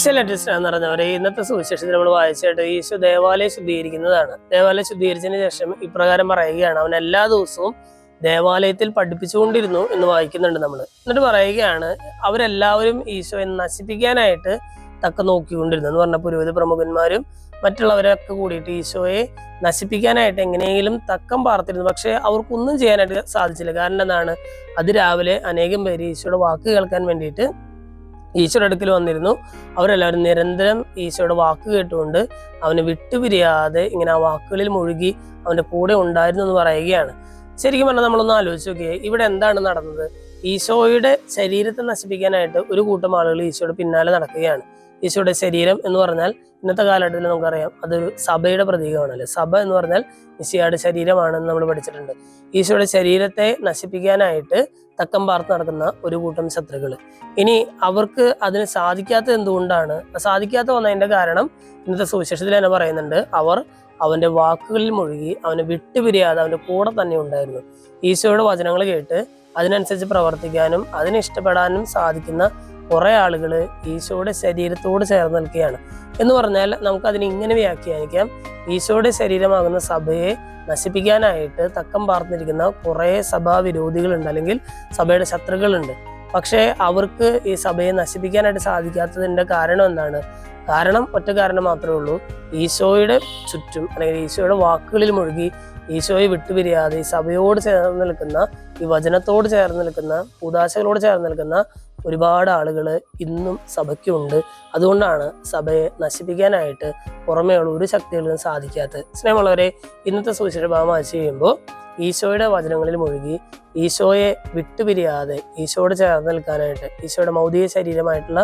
Excellent എന്ന് പറഞ്ഞവരെ ഇന്നത്തെ സുവിശേഷത്തിൽ നമ്മൾ വായിച്ചിട്ട് ഈശോ ദേവാലയം ശുദ്ധീകരിക്കുന്നതാണ്. ദേവാലയം ശുദ്ധീകരിച്ചതിന് ശേഷം ഇപ്രകാരം പറയുകയാണ്, അവൻ എല്ലാ ദിവസവും ദേവാലയത്തിൽ പഠിപ്പിച്ചുകൊണ്ടിരുന്നു എന്ന് വായിക്കുന്നുണ്ട് നമ്മൾ. എന്നിട്ട് പറയുകയാണ്, അവരെല്ലാവരും ഈശോയെ നശിപ്പിക്കാനായിട്ട് തക്ക നോക്കിക്കൊണ്ടിരുന്നു എന്ന് പറഞ്ഞ പുരോഹിത പ്രമുഖന്മാരും മറ്റുള്ളവരൊക്കെ കൂടിയിട്ട് ഈശോയെ നശിപ്പിക്കാനായിട്ട് എങ്ങനെയെങ്കിലും തക്കം പാർത്തിരുന്നു. പക്ഷെ അവർക്കൊന്നും ചെയ്യാനായിട്ട് സാധിച്ചില്ല. കാരണം എന്താണ്? അതിരാവിലെ അനേകം പേര് ഈശോയുടെ വാക്ക് കേൾക്കാൻ വേണ്ടിയിട്ട് ഈശോയുടെ അടുക്കൽ വന്നിരുന്നു. അവരെല്ലാവരും നിരന്തരം ഈശോയുടെ വാക്ക് കേട്ടുകൊണ്ട് അവനെ വിട്ടുപിരിയാതെ ഇങ്ങനെ ആ വാക്കുകളിൽ മുഴുകി അവന്റെ കൂടെ ഉണ്ടായിരുന്നു എന്ന് പറയുകയാണ്. ശരിക്കും പറഞ്ഞാൽ നമ്മളൊന്ന് ആലോചിച്ച് നോക്കിയേ, ഇവിടെ എന്താണ് നടന്നത്? ഈശോയുടെ ശരീരത്തെ നശിപ്പിക്കാനായിട്ട് ഒരു കൂട്ടം ആളുകൾ ഈശോയുടെ പിന്നാലെ നടക്കുകയാണ്. ഈശോയുടെ ശരീരം എന്ന് പറഞ്ഞാൽ ഇന്നത്തെ കാലഘട്ടത്തിൽ നമുക്കറിയാം അതൊരു സഭയുടെ പ്രതീകമാണല്ലേ. സഭ എന്ന് പറഞ്ഞാൽ മിശിഹായുടെ ശരീരമാണെന്ന് നമ്മൾ പഠിച്ചിട്ടുണ്ട്. ഈശോയുടെ ശരീരത്തെ നശിപ്പിക്കാനായിട്ട് തക്കം പാർത്ത് നടക്കുന്ന ഒരു കൂട്ടം ശത്രുക്കൾ. ഇനി അവർക്ക് അതിന് സാധിക്കാത്ത എന്തുകൊണ്ടാണ്? സാധിക്കാത്ത വന്നതിന്റെ കാരണം ഇന്നത്തെ സുവിശേഷത്തിൽ തന്നെ പറയുന്നുണ്ട്, അവർ അവന്റെ വാക്കുകളിൽ മുഴുകി അവനെ വിട്ടുപിരിയാതെ അവന്റെ കൂടെ തന്നെ ഉണ്ടായിരുന്നു. ഈശോയുടെ വചനങ്ങൾ കേട്ട് അതിനനുസരിച്ച് പ്രവർത്തിക്കാനും അതിനെ ഇഷ്ടപ്പെടാനും സാധിക്കുന്ന കുറെ ആളുകൾ ഈശോയുടെ ശരീരത്തോട് ചേർന്ന് നിൽക്കുകയാണ്. എന്ന് പറഞ്ഞാൽ നമുക്കതിനെ ഇങ്ങനെ വ്യാഖ്യാനിക്കാം, ഈശോയുടെ ശരീരമാകുന്ന സഭയെ നശിപ്പിക്കാനായിട്ട് തക്കം പാർത്തിരിക്കുന്ന കുറെ സഭാവിരോധികളുണ്ട്, അല്ലെങ്കിൽ സഭയുടെ ശത്രുക്കളുണ്ട്. പക്ഷേ അവർക്ക് ഈ സഭയെ നശിപ്പിക്കാനായിട്ട് സാധിക്കാത്തതിന്റെ കാരണം എന്താണ്? കാരണം ഒറ്റ കാരണം മാത്രമേ ഉള്ളൂ, ഈശോയുടെ ചുറ്റും അല്ലെങ്കിൽ ഈശോയുടെ വാക്കുകളിൽ മുഴുകി ഈശോയെ വിട്ടുപിരിയാതെ ഈ സഭയോട് ചേർന്ന് നിൽക്കുന്ന, ഈ വചനത്തോട് ചേർന്ന് നിൽക്കുന്ന, കൂദാശകളോട് ചേർന്ന് നിൽക്കുന്ന ഒരുപാട് ആളുകൾ ഇന്നും സഭയ്ക്കുണ്ട്. അതുകൊണ്ടാണ് സഭയെ നശിപ്പിക്കാനായിട്ട് പുറമേയുള്ള ഒരു ശക്തികളിലും സാധിക്കാത്തത്. സ്നേഹമുള്ളവരെ, ഇന്നത്തെ സുവിശേഷ ഭാഗം വായിച്ചു കഴിയുമ്പോൾ ഈശോയുടെ വചനങ്ങളിൽ മുഴുകി ഈശോയെ വിട്ടുപിരിയാതെ ഈശോയോട് ചേർന്ന് നിൽക്കാനായിട്ട്, ഈശോയുടെ മൗതിക ശരീരമായിട്ടുള്ള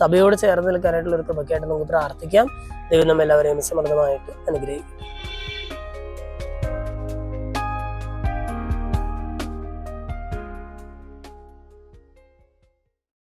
സഭയോട് ചേർന്ന് നിൽക്കാനായിട്ടുള്ള ഒരു കൃപയ്ക്കായിട്ട് നമുക്ക് പ്രാർത്ഥിക്കാം. ദൈവം നമ്മെല്ലാവരെയും സമൃദ്ധമായിട്ട് അനുഗ്രഹിക്കും.